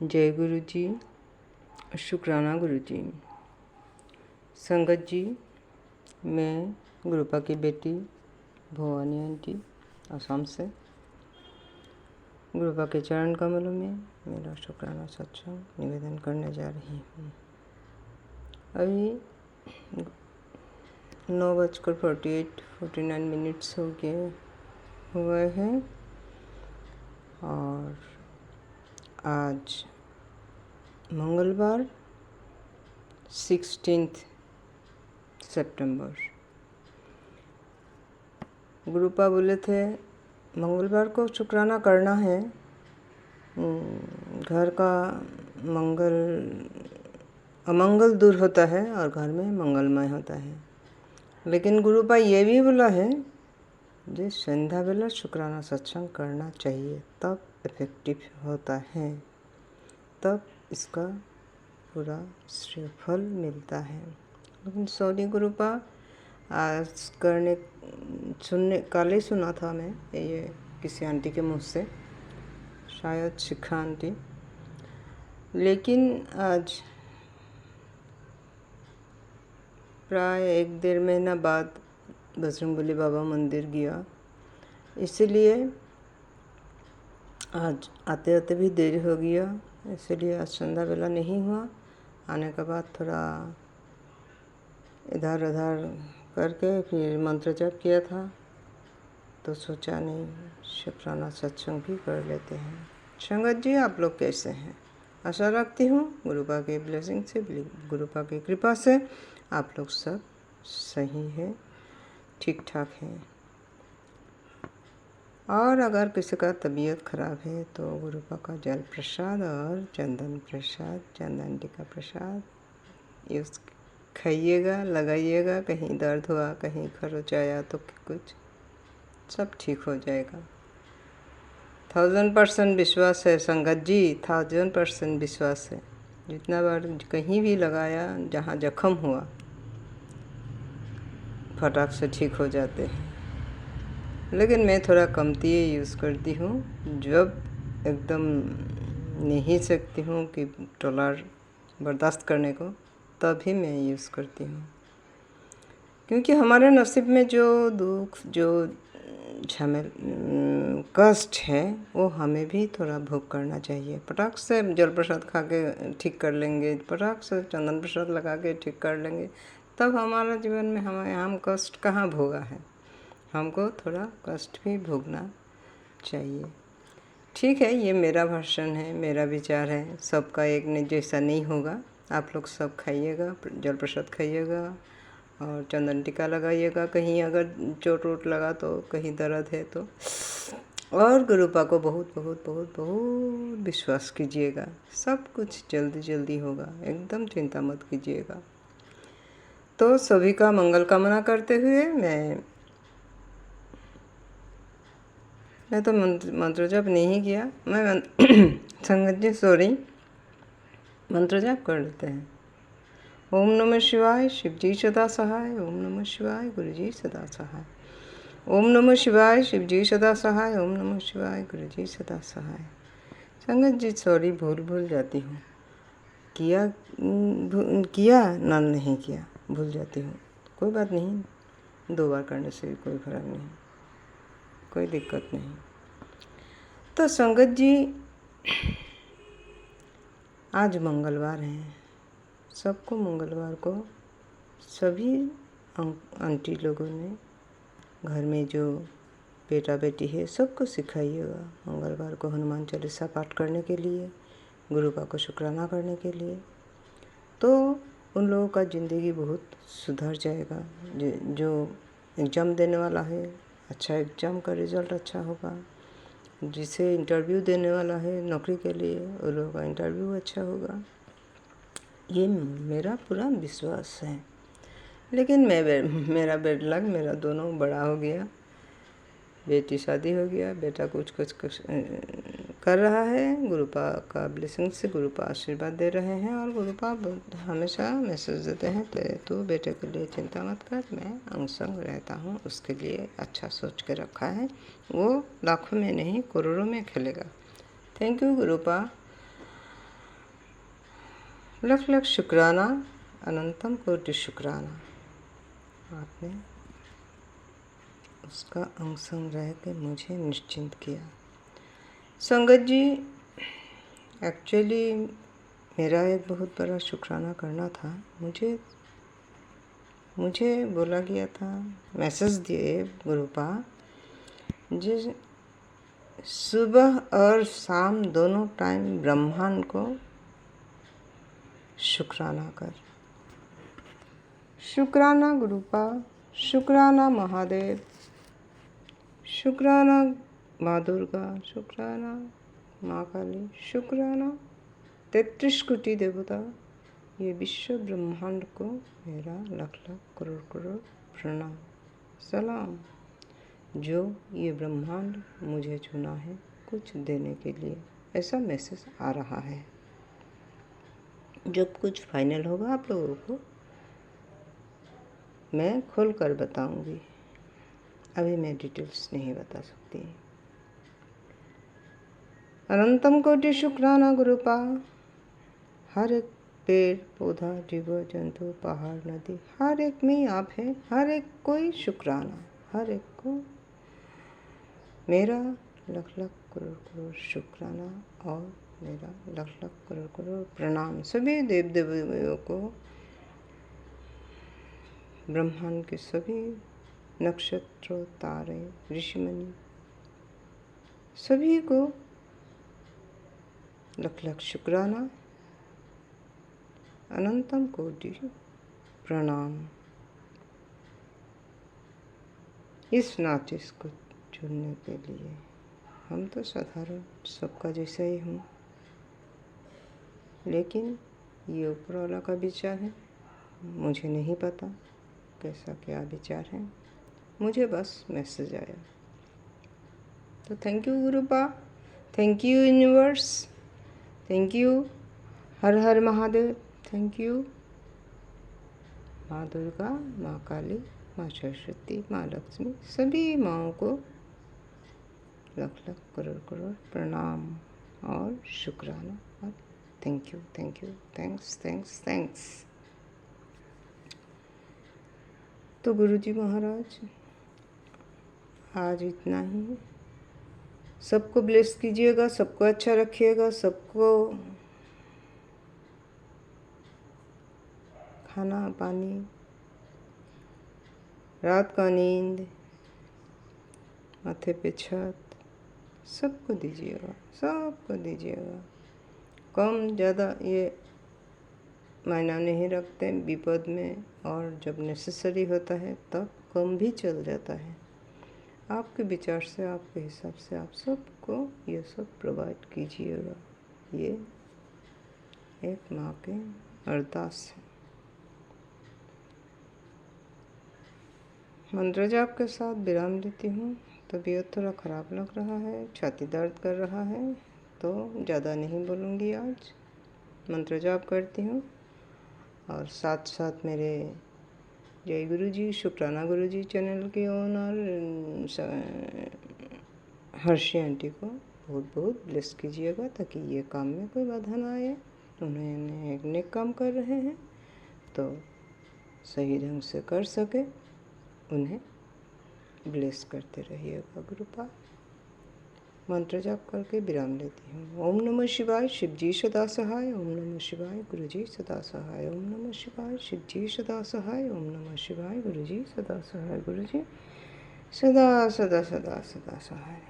जय गुरु जी, शुक्राना गुरु जी। संगत जी, मैं गुरुपा की बेटी भवानी आंटी असम से गुरुपा के चरण कमलों में मेरा शुक्राना सत्संग निवेदन करने जा रही हूँ। अभी 9:49 हो गए हुए हैं और आज मंगलवार 16 सितंबर। गुरुपा बोले थे मंगलवार को शुक्राना करना है, घर का अमंगल दूर होता है और घर में मंगलमय होता है। लेकिन गुरुपा ये भी बोला है जो संध्या बेला शुक्राना सत्संग करना चाहिए, तब इफेक्टिव होता है, तब इसका पूरा श्रेय फल मिलता है। लेकिन सॉरी गुरुपा, आज सुनने कल ही सुना था मैं ये किसी आंटी के मुँह से, शायद शिखा आंटी। लेकिन आज प्राय 1-1.5 महीना बाद बजरंगबली बाबा मंदिर गया, इसीलिए आज आते आते भी देरी हो गया, इसलिए आज संध्या बेला नहीं हुआ। आने के बाद थोड़ा इधर उधर करके फिर मंत्र जप किया था, तो सोचा नहीं शुक्राना सत्संग भी कर लेते हैं। संगत जी, आप लोग कैसे हैं? आशा रखती हूँ गुरुपा के ब्लेसिंग से, गुरुपा की कृपा से आप लोग सब सही है, ठीक ठाक हैं। और अगर किसी का तबीयत खराब है तो गुरुपा का जल प्रसाद और चंदन टीका प्रसाद यूज़ खाइएगा, लगाइएगा। कहीं दर्द हुआ, कहीं खरोच आया तो कुछ, सब ठीक हो जाएगा। 1000% विश्वास है संगत जी, 1000% विश्वास है। जितना बार कहीं भी लगाया, जहाँ जख्म हुआ, फटाक से ठीक हो जाते हैं। लेकिन मैं थोड़ा कमती यूज़ करती हूँ, जब एकदम नहीं सकती हूँ कि टोलर बर्दाश्त करने को, तभी मैं यूज़ करती हूँ। क्योंकि हमारे नसीब में जो दुख, जो कष्ट है, वो हमें भी थोड़ा भोग करना चाहिए। पटाख से जल प्रसाद खा के ठीक कर लेंगे, पटाख से चंदन प्रसाद लगा के ठीक कर लेंगे, तब हमारा जीवन में हम कष्ट कहाँ भोगा है। हमको थोड़ा कष्ट भी भोगना चाहिए। ठीक है, ये मेरा वर्षन है, मेरा विचार है, सबका एक ने जैसा नहीं होगा। आप लोग सब खाइएगा, जल प्रसाद खाइएगा और चंदन टीका लगाइएगा, कहीं अगर चोट वोट लगा तो, कहीं दर्द है तो। और गुरुपा को बहुत बहुत बहुत बहुत विश्वास कीजिएगा, सब कुछ जल्दी जल्दी होगा, एकदम चिंता मत कीजिएगा। तो सभी का मंगल कामना करते हुए मैं तो मंत्र जाप नहीं किया, मैं संगत जी सॉरी, मंत्र जाप कर लेते हैं। ओम नमः शिवाय, शिव जी सदा सहाय। ओम नमः शिवाय, गुरु जी सदा सहाय। ओम नमः शिवाय, शिव जी सदा सहाय। ओम नमः शिवाय, गुरु जी सदा सहाय। संगत जी सॉरी, भूल जाती हूँ, किया ना नहीं किया, भूल जाती हूँ। कोई बात नहीं, 2 बार करने से भी कोई फर्क नहीं, कोई दिक्कत नहीं। तो संगत जी, आज मंगलवार है, सबको मंगलवार को सभी आंटी लोगों ने घर में जो बेटा बेटी है सबको सिखाइएगा मंगलवार को हनुमान चालीसा पाठ करने के लिए, गुरुपा को शुक्राना करने के लिए। तो उन लोगों का ज़िंदगी बहुत सुधर जाएगा। जो एग्ज़ाम देने वाला है, अच्छा एग्ज़ाम का रिज़ल्ट अच्छा होगा। जिसे इंटरव्यू देने वाला है नौकरी के लिए, उन लोगों का इंटरव्यू अच्छा होगा, ये मेरा पूरा विश्वास है। लेकिन मेरा बेड लक, मेरा दोनों बड़ा हो गया, बेटी शादी हो गया, बेटा कुछ कर रहा है। गुरुपा का ब्लेसिंग से गुरुपा आशीर्वाद दे रहे हैं, और गुरुपा हमेशा मैसेज देते हैं, तो बेटे के लिए चिंता मत कर, मैं अंग संग रहता हूँ, उसके लिए अच्छा सोच के रखा है, वो लाखों में नहीं करोड़ों में खेलेगा। Thank you गुरुपा। लख लख शुक्राना, अनंतम कोटि शुक्राना। आपने उसका अंग संग रह के मुझे निश्चिंत किया। संगत जी, एक्चुअली मेरा एक बहुत बड़ा शुक्राना करना था। मुझे बोला गया था, मैसेज दिए गुरुपा, जिस सुबह और शाम दोनों टाइम ब्रह्मांड को शुक्राना कर। शुक्राना गुरुपा, शुक्राना महादेव, शुक्राना माँ दुर्गा, शुक्राना माँ काली, शुक्राना 33 कोटि देवता, ये विश्व ब्रह्मांड को मेरा लाख लाख करोड़ करोड़ प्रणाम सलाम, जो ये ब्रह्मांड मुझे चुना है कुछ देने के लिए। ऐसा मैसेज आ रहा है। जब कुछ फाइनल होगा आप लोगों को मैं खोल कर बताऊंगी। अभी मैं डिटेल्स नहीं बता सकती। अनंतम कोटि शुक्राना गुरुपा। हर एक पेड़ पौधा जीव जंतु पहाड़ नदी हर एक में आप हैं। हर एक कोई शुक्राना, हर एक को मेरा लाख लाख करोड़ करोड़ शुक्राना और मेरा लाख लाख करोड़ करोड़ प्रणाम। सभी देव देवियों को, ब्रह्मांड के सभी नक्षत्र तारे ऋषिमुनि सभी को लाख लाख शुक्राना, अनंतम कोटि प्रणाम। इस नाचिस को चुनने के लिए हम तो साधारण सबका जैसा ही हूँ, लेकिन ये ऊपर वाला का विचार है। मुझे नहीं पता कैसा क्या विचार है, मुझे बस मैसेज आया। तो thank you गुरुपा, thank you universe, thank you her her Mahadev, thank you माँ दुर्गा, माँ काली, माँ सरस्वती, माँ लक्ष्मी, सभी माँओं को लाख लाख करोड़ करोड़ प्रणाम और शुक्राना और thank you, thanks thanks thanks. तो गुरुजी महाराज आज इतना ही। सबको ब्लेस कीजिएगा, सबको अच्छा रखिएगा, सबको खाना पानी, रात का नींद, माथे पे छत, सबको दीजिएगा, सबको दीजिएगा। कम ज़्यादा ये मायना नहीं रखते विपद में, और जब नेसेसरी होता है तब कम भी चल जाता है। आपके विचार से, आपके हिसाब से आप सबको ये सब प्रोवाइड कीजिएगा। ये एक माँ के अरदास है। मंत्र जाप के साथ विराम लेती हूँ। तबीयत थोड़ा ख़राब लग रहा है, छाती दर्द कर रहा है, तो ज़्यादा नहीं बोलूँगी आज। मंत्र जाप करती हूँ और साथ साथ मेरे जय गुरुजी, शुक्राना गुरुजी चैनल के ओनर हर्षी आंटी को बहुत बहुत ब्लेस कीजिएगा, ताकि ये काम में कोई बाधा ना आए। उन्होंने एक नेक काम कर रहे हैं तो सही ढंग से कर सके, उन्हें ब्लेस करते रहिएगा गुरुपा। मंत्र जाप करके विराम लेती हूँ। ओम नमः शिवाय, शिव जी सदा सहाय। ओम नमः शिवाय, गुरु जी सदा सहाय। ओम नमः शिवाय, शिव जी सदा सहाय। ओम नमः शिवाय, गुरु जी सदा सहाय। गुरु जी सदा सदा सदा सदा सहाय।